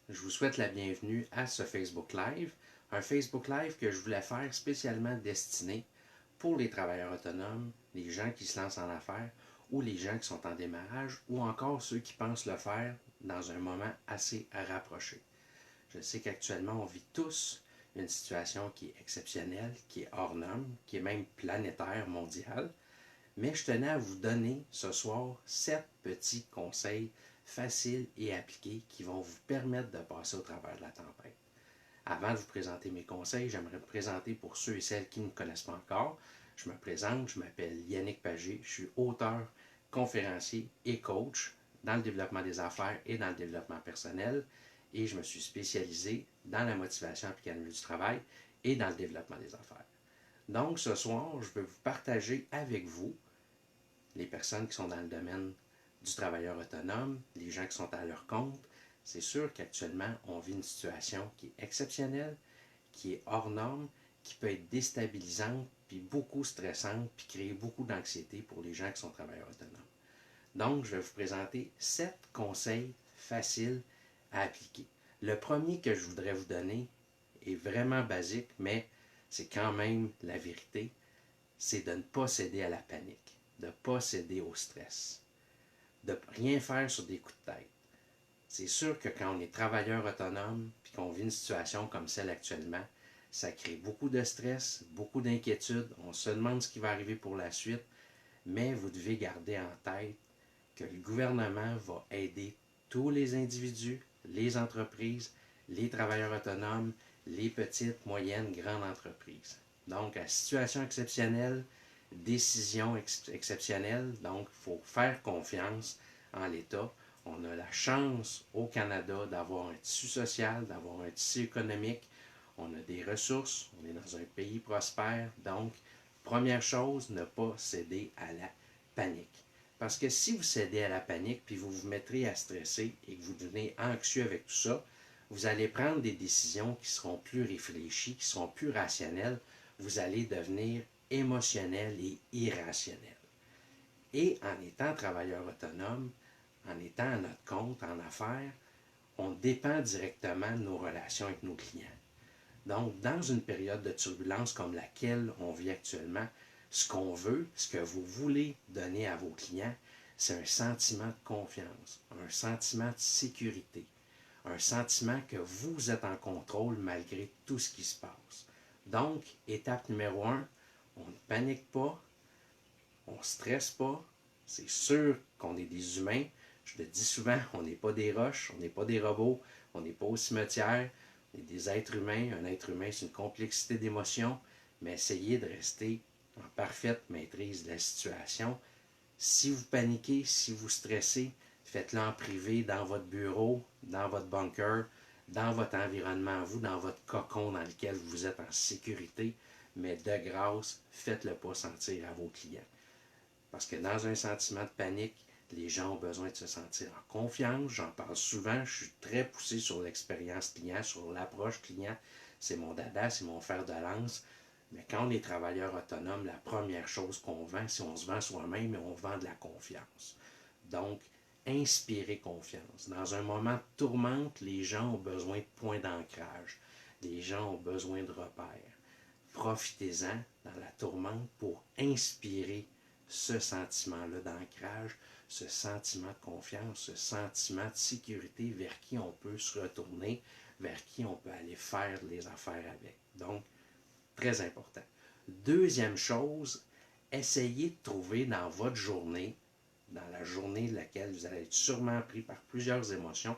Je vous souhaite la bienvenue à ce Facebook Live, un Facebook Live que je voulais faire spécialement destiné pour les travailleurs autonomes, les gens qui se lancent en affaires ou les gens qui sont en démarrage ou encore ceux qui pensent le faire dans un moment assez rapproché. Je sais qu'actuellement on vit tous une situation qui est exceptionnelle, qui est hors norme, qui est même planétaire, mondiale, mais je tenais à vous donner ce soir 7 petits conseils faciles et appliqués qui vont vous permettre de passer au travers de la tempête. Avant de vous présenter mes conseils, j'aimerais me présenter pour ceux et celles qui ne me connaissent pas encore. Je me présente, je m'appelle Yannick Pagé, je suis auteur, conférencier et coach dans le développement des affaires et dans le développement personnel et je me suis spécialisé dans la motivation appliquée à la vie du travail et dans le développement des affaires. Donc ce soir, je vais vous partager avec vous les personnes qui sont dans le domaine du travailleur autonome, les gens qui sont à leur compte. C'est sûr qu'actuellement, on vit une situation qui est exceptionnelle, qui est hors norme, qui peut être déstabilisante, puis beaucoup stressante, puis créer beaucoup d'anxiété pour les gens qui sont travailleurs autonomes. Donc, je vais vous présenter 7 conseils faciles à appliquer. Le premier que je voudrais vous donner est vraiment basique, mais c'est quand même la vérité, c'est de ne pas céder à la panique, de ne pas céder au stress, de rien faire sur des coups de tête. C'est sûr que quand on est travailleur autonome puis qu'on vit une situation comme celle actuellement, ça crée beaucoup de stress, beaucoup d'inquiétude, on se demande ce qui va arriver pour la suite, mais vous devez garder en tête que le gouvernement va aider tous les individus, les entreprises, les travailleurs autonomes, les petites, moyennes, grandes entreprises. Donc, à situation exceptionnelle, décision exceptionnelle, donc il faut faire confiance en l'État. On a la chance au Canada d'avoir un tissu social, d'avoir un tissu économique, on a des ressources, on est dans un pays prospère, donc première chose, ne pas céder à la panique. Parce que si vous cédez à la panique, puis vous vous mettrez à stresser et que vous devenez anxieux avec tout ça, vous allez prendre des décisions qui seront plus réfléchies, qui seront plus rationnelles. Vous allez devenir émotionnel et irrationnel. Et en étant travailleur autonome, en étant à notre compte, en affaires, on dépend directement de nos relations avec nos clients. Donc, dans une période de turbulence comme laquelle on vit actuellement, ce qu'on veut, ce que vous voulez donner à vos clients, c'est un sentiment de confiance, un sentiment de sécurité, un sentiment que vous êtes en contrôle malgré tout ce qui se passe. Donc, étape numéro un, on ne panique pas, on ne stresse pas. C'est sûr qu'on est des humains. Je le dis souvent, on n'est pas des roches, on n'est pas des robots, on n'est pas au cimetière. On est des êtres humains. Un être humain, c'est une complexité d'émotions, mais essayez de rester en parfaite maîtrise de la situation. Si vous paniquez, si vous stressez, faites-le en privé, dans votre bureau, dans votre bunker, dans votre environnement, vous, dans votre cocon dans lequel vous êtes en sécurité, mais de grâce, faites-le pas sentir à vos clients. Parce que dans un sentiment de panique, les gens ont besoin de se sentir en confiance. J'en parle souvent. Je suis très poussé sur l'expérience client, sur l'approche client. C'est mon dada, c'est mon fer de lance. Mais quand on est travailleur autonome, la première chose qu'on vend, si on se vend soi-même, on vend de la confiance. Donc, inspirez confiance. Dans un moment de tourmente, les gens ont besoin de points d'ancrage. Les gens ont besoin de repères. Profitez-en dans la tourmente pour inspirer ce sentiment-là d'ancrage, ce sentiment de confiance, ce sentiment de sécurité vers qui on peut se retourner, vers qui on peut aller faire les affaires avec. Donc, très important. Deuxième chose, essayez de trouver dans votre journée, dans la journée de laquelle vous allez être sûrement pris par plusieurs émotions,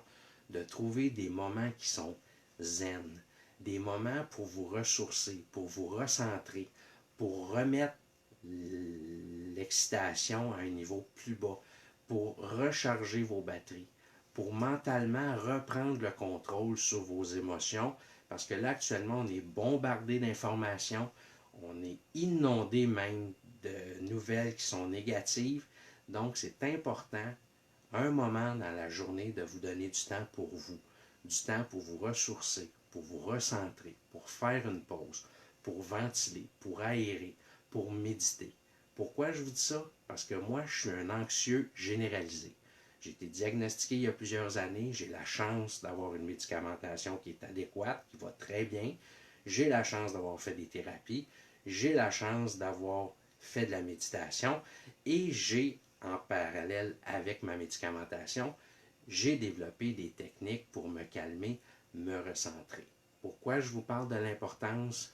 de trouver des moments qui sont zen, des moments pour vous ressourcer, pour vous recentrer, pour remettre l'excitation à un niveau plus bas, pour recharger vos batteries, pour mentalement reprendre le contrôle sur vos émotions, parce que là, actuellement, on est bombardé d'informations, on est inondé même de nouvelles qui sont négatives, donc c'est important, un moment dans la journée, de vous donner du temps pour vous, du temps pour vous ressourcer, pour vous recentrer, pour faire une pause, pour ventiler, pour aérer, pour méditer. Pourquoi je vous dis ça? Parce que moi, je suis un anxieux généralisé. J'ai été diagnostiqué il y a plusieurs années. J'ai la chance d'avoir une médicamentation qui est adéquate, qui va très bien. J'ai la chance d'avoir fait des thérapies. J'ai la chance d'avoir fait de la méditation. Et j'ai, en parallèle avec ma médicamentation, j'ai développé des techniques pour me calmer, me recentrer. Pourquoi je vous parle de l'importance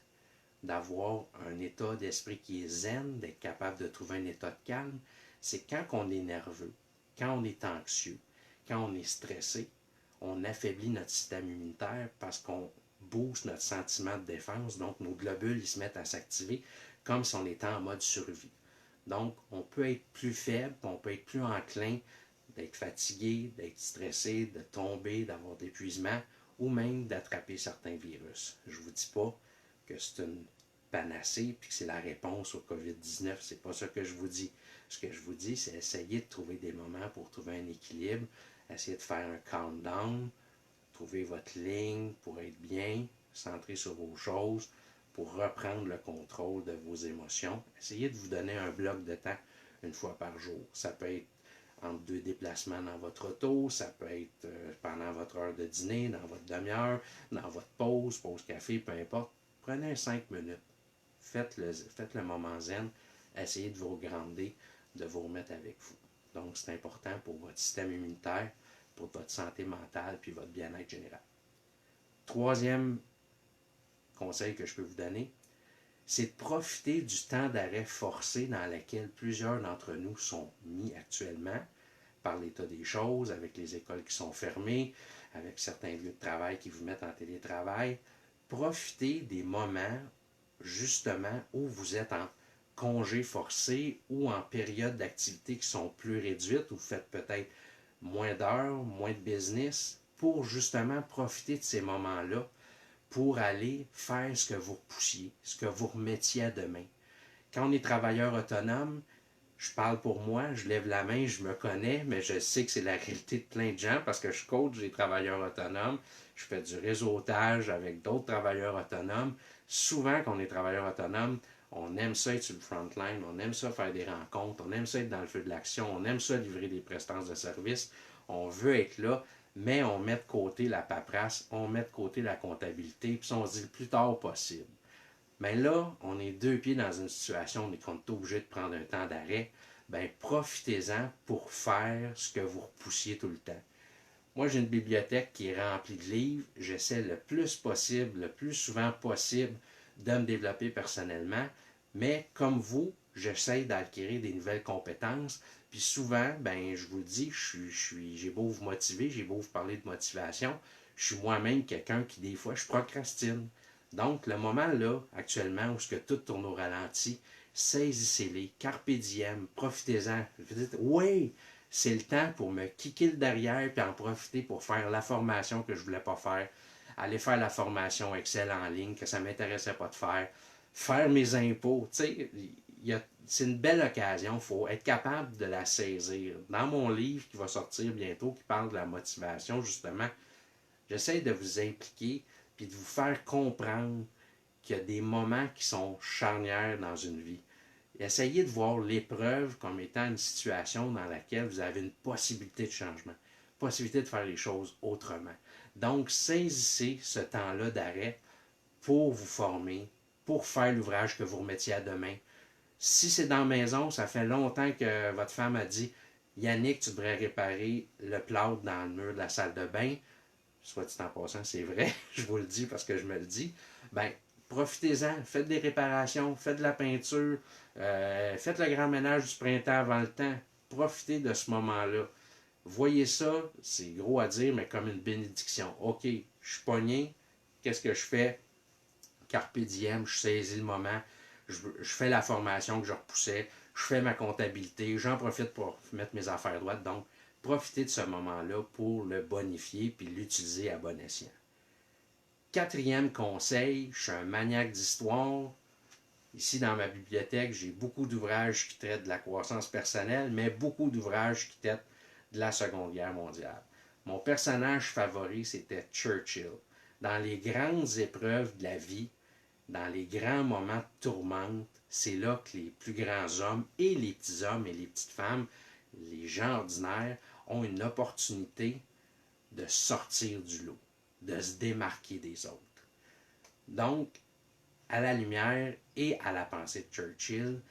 d'avoir un état d'esprit qui est zen, d'être capable de trouver un état de calme? C'est quand on est nerveux, quand on est anxieux, quand on est stressé, on affaiblit notre système immunitaire parce qu'on booste notre sentiment de défense, donc nos globules ils se mettent à s'activer comme si on était en mode survie. Donc, on peut être plus faible, on peut être plus enclin d'être fatigué, d'être stressé, de tomber, d'avoir de l'épuisement ou même d'attraper certains virus. Je ne vous dis pas que c'est une panacée et que c'est la réponse au COVID-19. C'est pas ça que je vous dis. Ce que je vous dis, c'est essayer de trouver des moments pour trouver un équilibre, essayer de faire un countdown, trouver votre ligne pour être bien, centré sur vos choses, pour reprendre le contrôle de vos émotions. Essayez de vous donner un bloc de temps une fois par jour. Ça peut être entre deux déplacements dans votre auto, ça peut être pendant votre heure de dîner, dans votre demi-heure, dans votre pause, pause café, peu importe. Prenez 5 minutes. Faites le moment zen. Essayez de vous regrander, de vous remettre avec vous. Donc, c'est important pour votre système immunitaire, pour votre santé mentale puis votre bien-être général. Troisième conseil que je peux vous donner, c'est de profiter du temps d'arrêt forcé dans lequel plusieurs d'entre nous sont mis actuellement par l'état des choses, avec les écoles qui sont fermées, avec certains lieux de travail qui vous mettent en télétravail. Profitez des moments, justement, où vous êtes en congé forcé ou en période d'activité qui sont plus réduites, où vous faites peut-être moins d'heures, moins de business, pour justement profiter de ces moments-là, pour aller faire ce que vous repoussiez, ce que vous remettiez à demain. Quand on est travailleur autonome, je parle pour moi, je lève la main, je me connais, mais je sais que c'est la réalité de plein de gens parce que je coach des travailleurs autonomes, je fais du réseautage avec d'autres travailleurs autonomes. Souvent, quand on est travailleur autonome, on aime ça être sur le front line, on aime ça faire des rencontres, on aime ça être dans le feu de l'action, on aime ça livrer des prestations de services, on veut être là, mais on met de côté la paperasse, on met de côté la comptabilité, puis on se dit le plus tard possible. Mais là, on est deux pieds dans une situation où on est obligé de prendre un temps d'arrêt. Ben, profitez-en pour faire ce que vous repoussiez tout le temps. Moi, j'ai une bibliothèque qui est remplie de livres. J'essaie le plus possible, le plus souvent possible, de me développer personnellement. Mais comme vous, j'essaie d'acquérir des nouvelles compétences. Puis souvent, ben, je vous le dis, j'ai beau vous motiver, j'ai beau vous parler de motivation, je suis moi-même quelqu'un qui, des fois, je procrastine. Donc, le moment là, actuellement, où ce que tout tourne au ralenti, saisissez-les, carpe diem, profitez-en. Vous dites, oui, c'est le temps pour me kicker le derrière puis en profiter pour faire la formation que je ne voulais pas faire. Aller faire la formation Excel en ligne que ça ne m'intéressait pas de faire. Faire mes impôts. Tu sais, c'est une belle occasion. Il faut être capable de la saisir. Dans mon livre qui va sortir bientôt, qui parle de la motivation, justement, j'essaie de vous impliquer puis de vous faire comprendre qu'il y a des moments qui sont charnières dans une vie. Essayez de voir l'épreuve comme étant une situation dans laquelle vous avez une possibilité de changement, possibilité de faire les choses autrement. Donc, saisissez ce temps-là d'arrêt pour vous former, pour faire l'ouvrage que vous remettiez à demain. Si c'est dans la maison, ça fait longtemps que votre femme a dit Yannick, tu devrais réparer le plâtre dans le mur de la salle de bain. Soit dit en passant, c'est vrai, je vous le dis parce que je me le dis. Ben, profitez-en, faites des réparations, faites de la peinture, faites le grand ménage du printemps avant le temps. Profitez de ce moment-là. Voyez ça, c'est gros à dire, mais comme une bénédiction. OK, je suis pogné, qu'est-ce que je fais? Carpe diem, je saisis le moment, je fais la formation que je repoussais, je fais ma comptabilité, j'en profite pour mettre mes affaires droites. Donc, profitez de ce moment-là pour le bonifier puis l'utiliser à bon escient. Quatrième conseil, je suis un maniaque d'histoire. Ici, dans ma bibliothèque, j'ai beaucoup d'ouvrages qui traitent de la croissance personnelle, mais beaucoup d'ouvrages qui traitent de la Seconde Guerre mondiale. Mon personnage favori, c'était Churchill. Dans les grandes épreuves de la vie, dans les grands moments de tourmente, c'est là que les plus grands hommes et les petits hommes et les petites femmes, les gens ordinaires, ont une opportunité de sortir du lot, de se démarquer des autres. Donc, à la lumière et à la pensée de Churchill,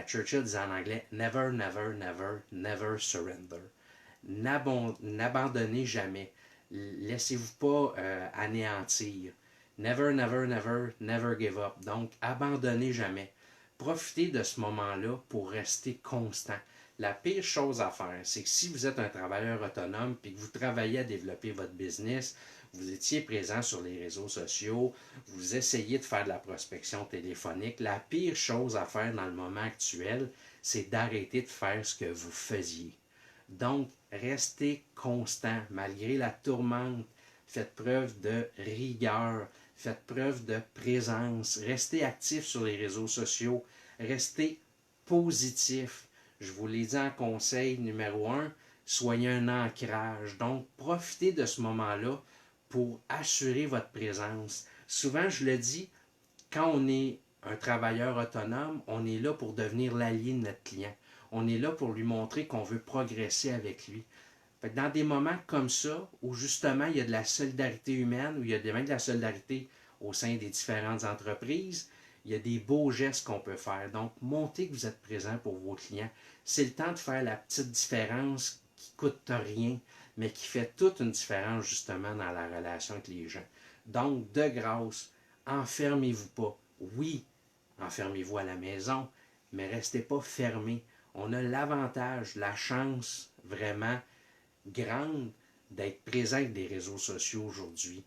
Churchill disait en anglais Never, never, never, never surrender. N'abandonnez jamais. Laissez-vous pas anéantir. Never, never, never, never give up. Donc, abandonnez jamais. Profitez de ce moment-là pour rester constant. La pire chose à faire, c'est que si vous êtes un travailleur autonome et que vous travaillez à développer votre business, vous étiez présent sur les réseaux sociaux, vous essayez de faire de la prospection téléphonique, la pire chose à faire dans le moment actuel, c'est d'arrêter de faire ce que vous faisiez. Donc, restez constant malgré la tourmente. Faites preuve de rigueur, faites preuve de présence, restez actif sur les réseaux sociaux, restez positif. Je vous l'ai dit en conseil numéro 1, soyez un ancrage. Donc, profitez de ce moment-là pour assurer votre présence. Souvent, je le dis, quand on est un travailleur autonome, on est là pour devenir l'allié de notre client. On est là pour lui montrer qu'on veut progresser avec lui. Fait que dans des moments comme ça, où justement il y a de la solidarité humaine, où il y a même de la solidarité au sein des différentes entreprises, il y a des beaux gestes qu'on peut faire. Donc, montrez que vous êtes présent pour vos clients. C'est le temps de faire la petite différence qui ne coûte rien, mais qui fait toute une différence justement dans la relation avec les gens. Donc, de grâce, enfermez-vous pas. Oui, enfermez-vous à la maison, mais restez pas fermés. On a l'avantage, la chance vraiment grande d'être présent avec des réseaux sociaux aujourd'hui.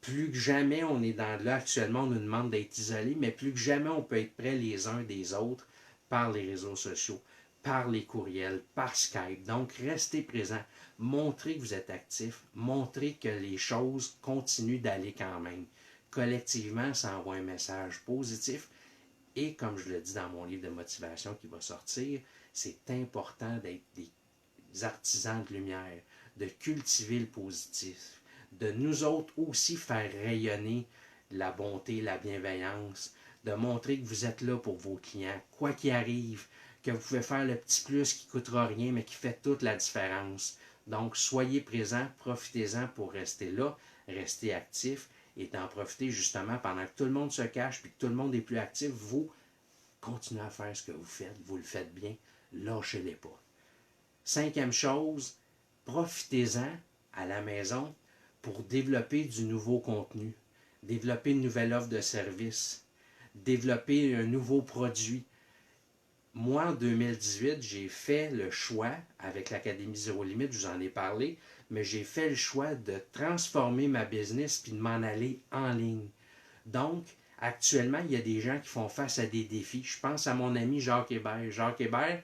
Plus que jamais, on est dans là actuellement, on nous demande d'être isolés, mais plus que jamais, on peut être près les uns des autres par les réseaux sociaux, par les courriels, par Skype. Donc, restez présent. Montrez que vous êtes actif. Montrez que les choses continuent d'aller quand même. Collectivement, ça envoie un message positif. Et comme je le dis dans mon livre de motivation qui va sortir, c'est important d'être des artisans de lumière, de cultiver le positif, de nous autres aussi faire rayonner la bonté, la bienveillance, de montrer que vous êtes là pour vos clients, quoi qu'il arrive, que vous pouvez faire le petit plus qui ne coûtera rien, mais qui fait toute la différence. Donc, soyez présents, profitez-en pour rester là, rester actif et d'en profiter justement pendant que tout le monde se cache puis que tout le monde est plus actif. Vous, continuez à faire ce que vous faites, vous le faites bien, lâchez-les pas. Cinquième chose, profitez-en à la maison pour développer du nouveau contenu, développer une nouvelle offre de service, développer un nouveau produit. Moi, en 2018, j'ai fait le choix, avec l'Académie Zéro Limite, je vous en ai parlé, mais j'ai fait le choix de transformer ma business puis de m'en aller en ligne. Donc, actuellement, il y a des gens qui font face à des défis. Je pense à mon ami Jacques Hébert. Jacques Hébert,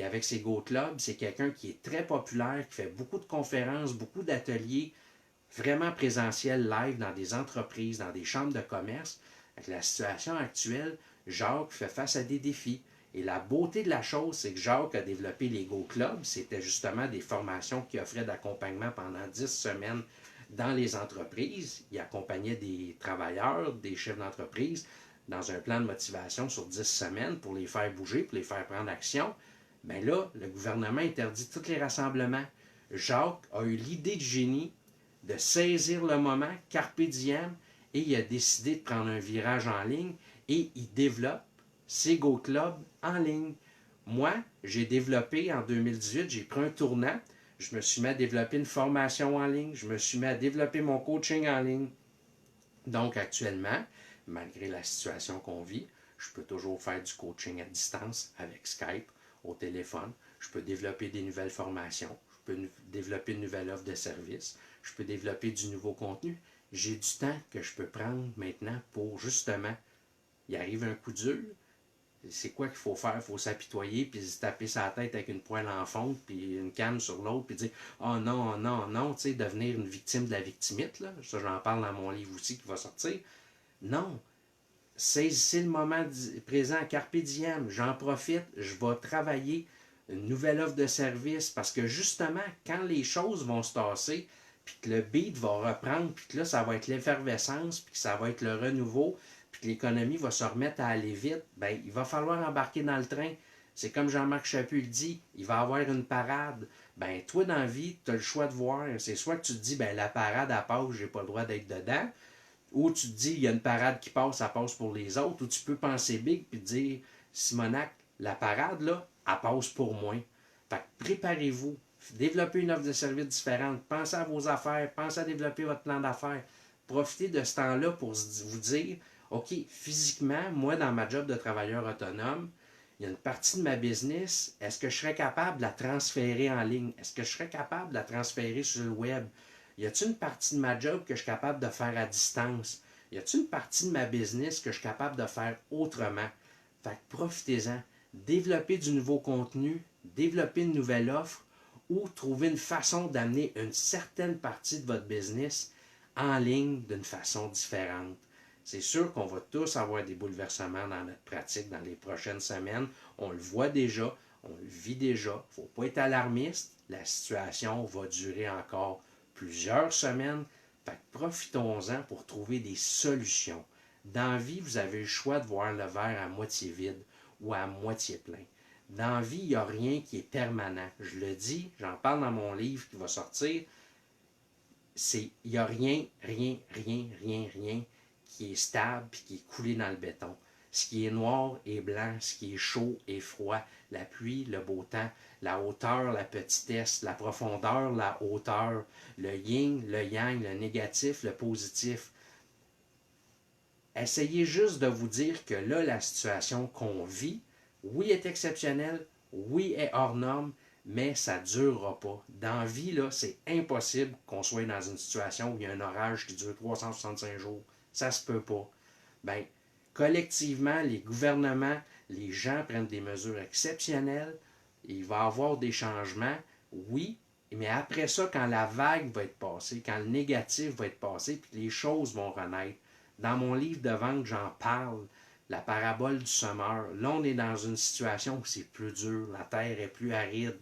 avec ses Go Clubs, c'est quelqu'un qui est très populaire, qui fait beaucoup de conférences, beaucoup d'ateliers, vraiment présentiels live dans des entreprises, dans des chambres de commerce. Avec la situation actuelle, Jacques fait face à des défis. Et la beauté de la chose, c'est que Jacques a développé les Go Clubs. C'était justement des formations qui offraient d'accompagnement pendant 10 semaines dans les entreprises. Il accompagnait des travailleurs, des chefs d'entreprise dans un plan de motivation sur 10 semaines pour les faire bouger, pour les faire prendre action. Bien là, le gouvernement interdit tous les rassemblements. Jacques a eu l'idée de génie de saisir le moment, carpe diem, et il a décidé de prendre un virage en ligne et il développe ses Go Clubs en ligne. Moi, j'ai développé en 2018, j'ai pris un tournant, je me suis mis à développer une formation en ligne, je me suis mis à développer mon coaching en ligne. Donc actuellement, malgré la situation qu'on vit, je peux toujours faire du coaching à distance avec Skype, au téléphone. Je peux développer des nouvelles formations. Je peux développer une nouvelle offre de service. Je peux développer du nouveau contenu. J'ai du temps que je peux prendre maintenant pour justement, il arrive un coup dur. C'est quoi qu'il faut faire? Il faut s'apitoyer, puis se taper sa tête avec une poêle en fonte, puis une canne sur l'autre, puis dire oh non, oh non, oh non, tu sais, devenir une victime de la victimite, là. Ça, j'en parle dans mon livre aussi qui va sortir. Non, saisissez le moment présent, carpe diem, j'en profite, je vais travailler une nouvelle offre de service parce que justement, quand les choses vont se tasser, puis que le beat va reprendre, puis que là, ça va être l'effervescence, puis que ça va être le renouveau, puis que l'économie va se remettre à aller vite, bien, il va falloir embarquer dans le train. C'est comme Jean-Marc Chaput le dit, il va y avoir une parade. ben toi, dans la vie, tu as le choix de voir. C'est soit que tu te dis, ben la parade, elle passe, j'ai pas le droit d'être dedans. Ou tu te dis, il y a une parade qui passe, ça passe pour les autres. Ou tu peux penser big puis te dire, Simonac, la parade, là, elle passe pour moi. Fait que préparez-vous. Développez une offre de service différente. Pensez à vos affaires. Pensez à développer votre plan d'affaires. Profitez de ce temps-là pour vous dire, OK, physiquement, moi, dans ma job de travailleur autonome, il y a une partie de ma business, est-ce que je serais capable de la transférer en ligne? Est-ce que je serais capable de la transférer sur le web? Y a-t-il une partie de ma job que je suis capable de faire à distance? Y a-t-il une partie de ma business que je suis capable de faire autrement? Fait que profitez-en. Développez du nouveau contenu, développez une nouvelle offre ou trouver une façon d'amener une certaine partie de votre business en ligne d'une façon différente. C'est sûr qu'on va tous avoir des bouleversements dans notre pratique dans les prochaines semaines. On le voit déjà, on le vit déjà. Il ne faut pas être alarmiste. La situation va durer encore plusieurs semaines. Fait que profitons-en pour trouver des solutions. Dans la vie, vous avez le choix de voir le verre à moitié vide ou à moitié plein. Dans la vie, il n'y a rien qui est permanent. Je le dis, j'en parle dans mon livre qui va sortir. Il n'y a rien qui est stable et qui est coulé dans le béton. Ce qui est noir est blanc, ce qui est chaud est froid. La pluie, le beau temps, la hauteur, la petitesse, la profondeur, la hauteur, le yin, le yang, le négatif, le positif. Essayez juste de vous dire que là, la situation qu'on vit, oui, est exceptionnelle, oui, est hors norme, mais ça ne durera pas. Dans la vie, là, c'est impossible qu'on soit dans une situation où il y a un orage qui dure 365 jours. Ça se peut pas. Ben, collectivement, les gouvernements, les gens prennent des mesures exceptionnelles. Il va y avoir des changements, oui, mais après ça, quand la vague va être passée, quand le négatif va être passé, puis les choses vont renaître. Dans mon livre de vente, j'en parle, la parabole du semeur. Là, on est dans une situation où c'est plus dur, la terre est plus aride.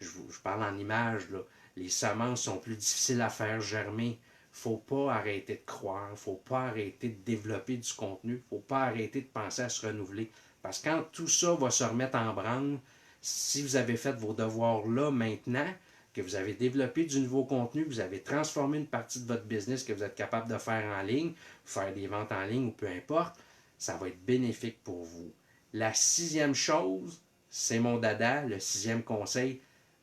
Je parle en images, là. Les semences sont plus difficiles à faire germer. Faut pas arrêter de croire, faut pas arrêter de développer du contenu, faut pas arrêter de penser à se renouveler. Parce que quand tout ça va se remettre en branle, si vous avez fait vos devoirs là maintenant, que vous avez développé du nouveau contenu, que vous avez transformé une partie de votre business que vous êtes capable de faire en ligne, faire des ventes en ligne ou peu importe, ça va être bénéfique pour vous. La sixième chose, c'est mon dada, le sixième conseil,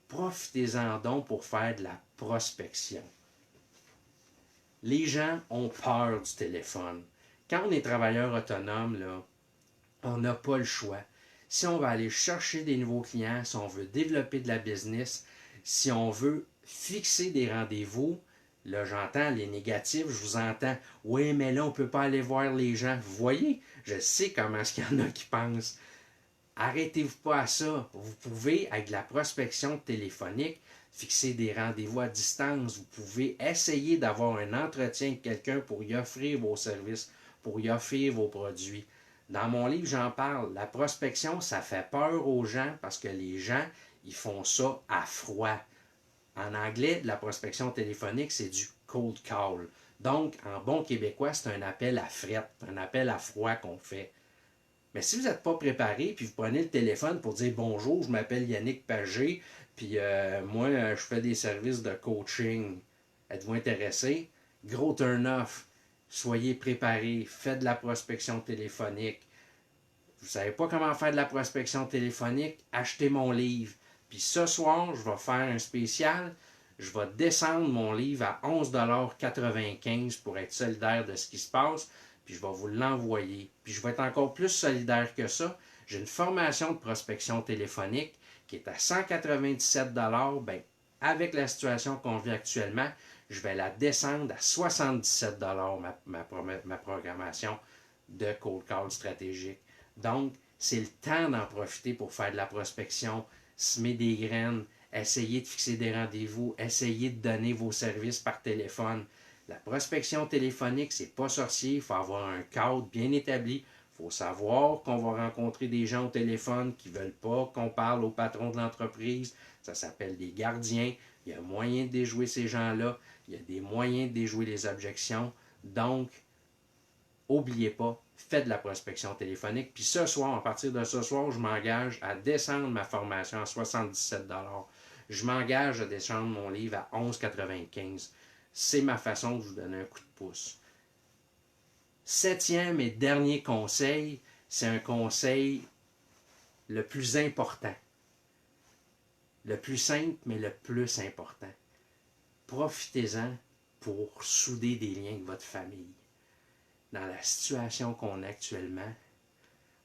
profitez-en donc pour faire de la prospection. Les gens ont peur du téléphone. Quand on est travailleur autonome, là, on n'a pas le choix. Si on va aller chercher des nouveaux clients, si on veut développer de la business, si on veut fixer des rendez-vous, là j'entends les négatifs, je vous entends. Oui, mais là on ne peut pas aller voir les gens. Vous voyez, je sais comment est-ce qu'il y en a qui pensent. Arrêtez-vous pas à ça. Vous pouvez, avec la prospection téléphonique, fixer des rendez-vous à distance. Vous pouvez essayer d'avoir un entretien avec quelqu'un pour y offrir vos services, pour y offrir vos produits. Dans mon livre, j'en parle. La prospection, ça fait peur aux gens parce que les gens, ils font ça à froid. En anglais, la prospection téléphonique, c'est du cold call. Donc, en bon québécois, c'est un appel à fret, un appel à froid qu'on fait. Mais si vous n'êtes pas préparé, puis vous prenez le téléphone pour dire bonjour, je m'appelle Yannick Pagé, puis moi, je fais des services de coaching. Êtes-vous intéressé? Gros turn-off. Soyez préparés. Faites de la prospection téléphonique. Vous ne savez pas comment faire de la prospection téléphonique? Achetez mon livre. Puis ce soir, je vais faire un spécial. Je vais descendre mon livre à 11,95 $ pour être solidaire de ce qui se passe. Puis je vais vous l'envoyer. Puis je vais être encore plus solidaire que ça. J'ai une formation de prospection téléphonique qui est à 197 $. Ben, avec la situation qu'on vit actuellement, je vais la descendre à 77 $ ma programmation de cold call stratégique. Donc, c'est le temps d'en profiter pour faire de la prospection, semer des graines, essayer de fixer des rendez-vous, essayer de donner vos services par téléphone. La prospection téléphonique, c'est pas sorcier, il faut avoir un cadre bien établi. Il faut savoir qu'on va rencontrer des gens au téléphone qui ne veulent pas qu'on parle au patron de l'entreprise. Ça s'appelle des gardiens. Il y a moyen de déjouer ces gens-là. Il y a des moyens de déjouer les objections. Donc, n'oubliez pas, faites de la prospection téléphonique. Puis ce soir, à partir de ce soir, je m'engage à descendre ma formation à 77 $. Je m'engage à descendre mon livre à 11,95. C'est ma façon de vous donner un coup de pouce. Septième et dernier conseil, c'est un conseil le plus important. Le plus simple, mais le plus important. Profitez-en pour souder des liens avec votre famille. Dans la situation qu'on a actuellement,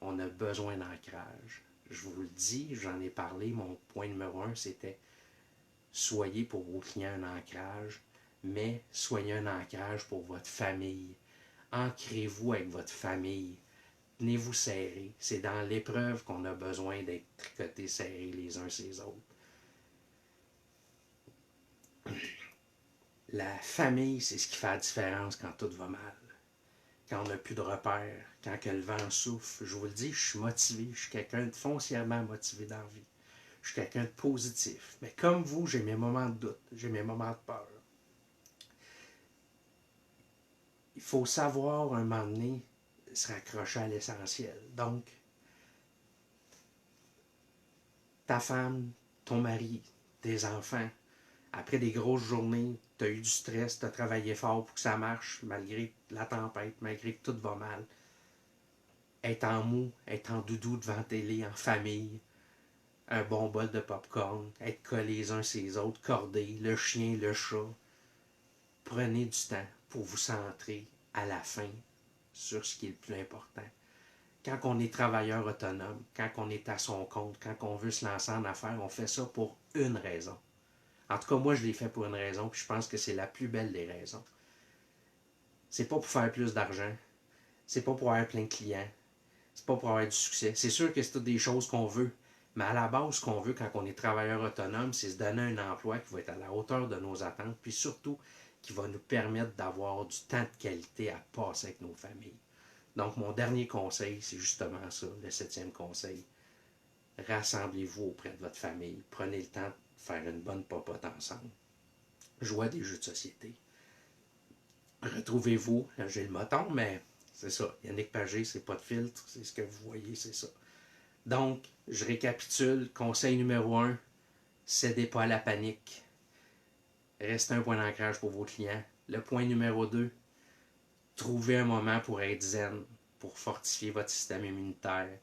on a besoin d'ancrage. Je vous le dis, j'en ai parlé, mon point numéro 1, c'était soyez pour vos clients un ancrage, mais soyez un ancrage pour votre famille. Ancrez-vous avec votre famille. Tenez-vous serrés. C'est dans l'épreuve qu'on a besoin d'être tricotés serrés les uns ces autres. La famille, c'est ce qui fait la différence quand tout va mal. Quand on n'a plus de repères, quand que le vent souffle. Je vous le dis, je suis motivé. Je suis quelqu'un de foncièrement motivé dans la vie. Je suis quelqu'un de positif. Mais comme vous, j'ai mes moments de doute. J'ai mes moments de peur. Il faut savoir, un moment donné, se raccrocher à l'essentiel. Donc, ta femme, ton mari, tes enfants, après des grosses journées, tu as eu du stress, tu as travaillé fort pour que ça marche, malgré la tempête, malgré que tout va mal. Être en mou, être en doudou devant la télé, en famille, un bon bol de popcorn, être collés les uns sur les autres, cordés, le chien, le chat. Prenez du temps pour vous centrer à la fin sur ce qui est le plus important. Quand on est travailleur autonome, quand on est à son compte, quand on veut se lancer en affaires, on fait ça pour une raison. En tout cas, moi, je l'ai fait pour une raison, puis je pense que c'est la plus belle des raisons. C'est pas pour faire plus d'argent, c'est pas pour avoir plein de clients, c'est pas pour avoir du succès. C'est sûr que c'est toutes des choses qu'on veut, mais à la base, ce qu'on veut quand on est travailleur autonome, c'est se donner un emploi qui va être à la hauteur de nos attentes, puis surtout qui va nous permettre d'avoir du temps de qualité à passer avec nos familles. Donc, mon dernier conseil, c'est justement ça, le septième conseil. Rassemblez-vous auprès de votre famille. Prenez le temps de faire une bonne popote ensemble. Jouez à des jeux de société. Retrouvez-vous. J'ai le moton, mais c'est ça. Yannick Pagé, c'est pas de filtre. C'est ce que vous voyez, c'est ça. Donc, je récapitule. Conseil numéro 1, cédez pas à la panique. Restez un point d'ancrage pour vos clients. Le point numéro 2, trouvez un moment pour être zen, pour fortifier votre système immunitaire,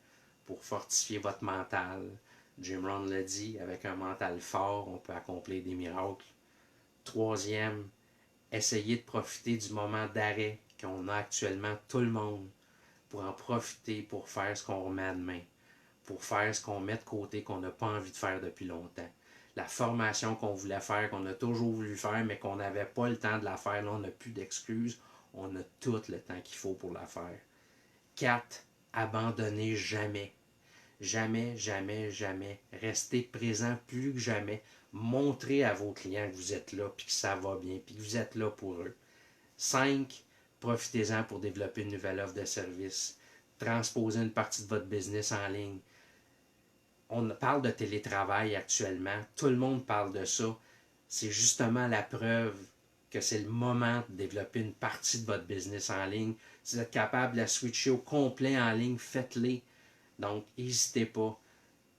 pour fortifier votre mental. Jim Rohn l'a dit, avec un mental fort, on peut accomplir des miracles. Troisième, essayez de profiter du moment d'arrêt qu'on a actuellement tout le monde, pour en profiter pour faire ce qu'on remet à demain, pour faire ce qu'on met de côté qu'on n'a pas envie de faire depuis longtemps. La formation qu'on voulait faire, qu'on a toujours voulu faire, mais qu'on n'avait pas le temps de la faire, là on n'a plus d'excuses, on a tout le temps qu'il faut pour la faire. 4. Abandonnez jamais. Jamais, jamais, jamais. Restez présent plus que jamais. Montrez à vos clients que vous êtes là, puis que ça va bien, puis que vous êtes là pour eux. 5. Profitez-en pour développer une nouvelle offre de service. Transposez une partie de votre business en ligne. On parle de télétravail actuellement. Tout le monde parle de ça. C'est justement la preuve que c'est le moment de développer une partie de votre business en ligne. Si vous êtes capable de la switcher au complet en ligne, faites-les. Donc, n'hésitez pas.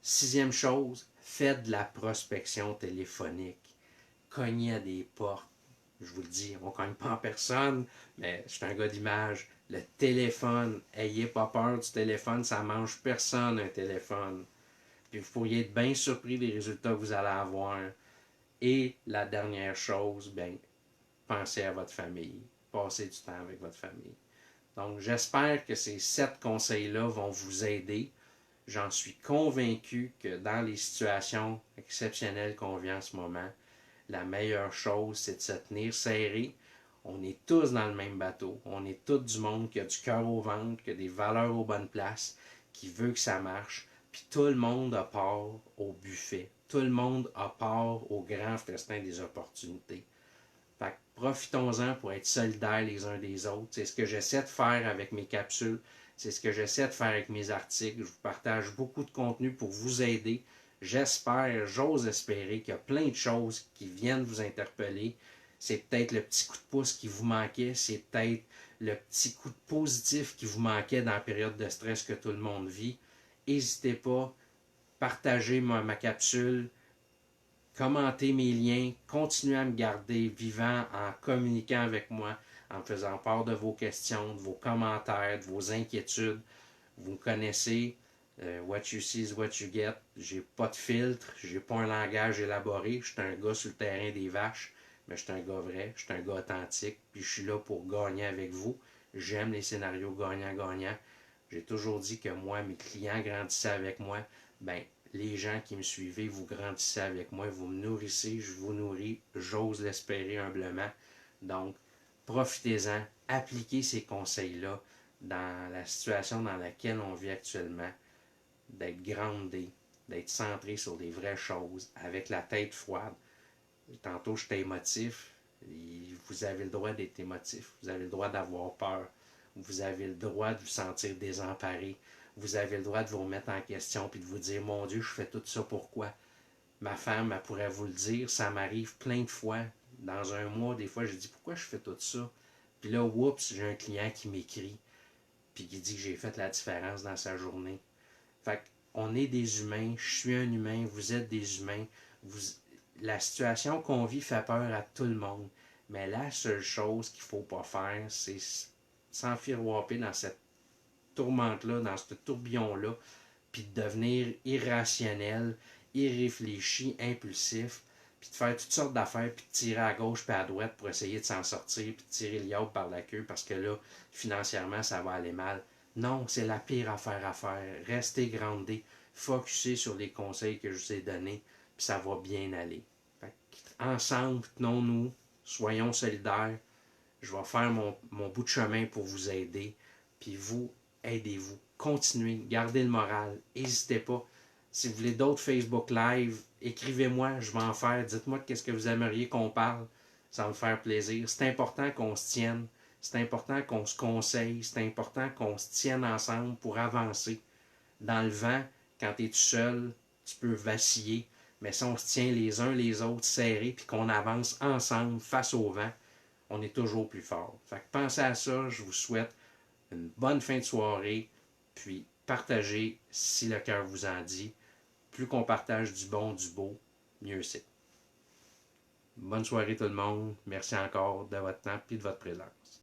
Sixième chose, faites de la prospection téléphonique. Cognez à des portes. Je vous le dis, on ne cogne pas en personne, mais je suis un gars d'image. Le téléphone, ayez pas peur du téléphone, ça ne mange personne un téléphone. Puis vous pourriez être bien surpris des résultats que vous allez avoir. Et la dernière chose, bien, pensez à votre famille. Passez du temps avec votre famille. Donc, j'espère que ces 7 conseils-là vont vous aider. J'en suis convaincu que dans les situations exceptionnelles qu'on vit en ce moment, la meilleure chose, c'est de se tenir serré. On est tous dans le même bateau. On est tous du monde qui a du cœur au ventre, qui a des valeurs aux bonnes places, qui veut que ça marche. Puis tout le monde a part au buffet. Tout le monde a part au grand festin des opportunités. Fait que profitons-en pour être solidaires les uns des autres. C'est ce que j'essaie de faire avec mes capsules. C'est ce que j'essaie de faire avec mes articles. Je vous partage beaucoup de contenu pour vous aider. J'espère, j'ose espérer qu'il y a plein de choses qui viennent vous interpeller. C'est peut-être le petit coup de pouce qui vous manquait. C'est peut-être le petit coup de positif qui vous manquait dans la période de stress que tout le monde vit. N'hésitez pas, partagez ma capsule. commentez mes liens, continuez à me garder vivant en communiquant avec moi, en me faisant part de vos questions, de vos commentaires, de vos inquiétudes. Vous me connaissez, what you see is what you get. J'ai pas de filtre, j'ai pas un langage élaboré. Je suis un gars sur le terrain des vaches, mais je suis un gars vrai, je suis un gars authentique, puis je suis là pour gagner avec vous. J'aime les scénarios gagnant-gagnant. J'ai toujours dit que moi, mes clients grandissaient avec moi. Ben, les gens qui me suivaient, vous grandissez avec moi, vous me nourrissez, je vous nourris, j'ose l'espérer humblement. Donc, profitez-en, appliquez ces conseils-là dans la situation dans laquelle on vit actuellement, d'être groundé, d'être centré sur les vraies choses, avec la tête froide. Tantôt, j'étais émotif. Vous avez le droit d'être émotif. Vous avez le droit d'avoir peur. Vous avez le droit de vous sentir désemparé. Vous avez le droit de vous remettre en question puis de vous dire, mon Dieu, je fais tout ça pourquoi? Ma femme, elle pourrait vous le dire, ça m'arrive plein de fois. Dans un mois, des fois, je dis, pourquoi je fais tout ça? Puis là, oups, j'ai un client qui m'écrit puis qui dit que j'ai fait la différence dans sa journée. Fait qu'on est des humains, je suis un humain, vous êtes des humains. Vous, la situation qu'on vit fait peur à tout le monde. Mais la seule chose qu'il ne faut pas faire, c'est s'enfirouaper dans cette tourmente-là, dans ce tourbillon-là, puis de devenir irrationnel, irréfléchi, impulsif, puis de faire toutes sortes d'affaires, puis de tirer à gauche puis à droite pour essayer de s'en sortir, puis de tirer le yacht par la queue, parce que là, financièrement, ça va aller mal. Non, c'est la pire affaire à faire. Restez groundé, focussez sur les conseils que je vous ai donnés, puis ça va bien aller. Ensemble, tenons-nous, soyons solidaires. Je vais faire mon bout de chemin pour vous aider. Puis vous, aidez-vous. Continuez, gardez le moral. N'hésitez pas. Si vous voulez d'autres Facebook Live, écrivez-moi, je vais en faire. Dites-moi qu'est-ce que vous aimeriez qu'on parle. Ça va me faire plaisir. C'est important qu'on se tienne. C'est important qu'on se conseille. C'est important qu'on se tienne ensemble pour avancer. Dans le vent, quand tu es tout seul, tu peux vaciller. Mais si on se tient les uns les autres serrés puis qu'on avance ensemble face au vent, on est toujours plus fort. Fait que pensez à ça, je vous souhaite une bonne fin de soirée, puis partagez si le cœur vous en dit. Plus qu'on partage du bon, du beau, mieux c'est. Bonne soirée tout le monde. Merci encore de votre temps et de votre présence.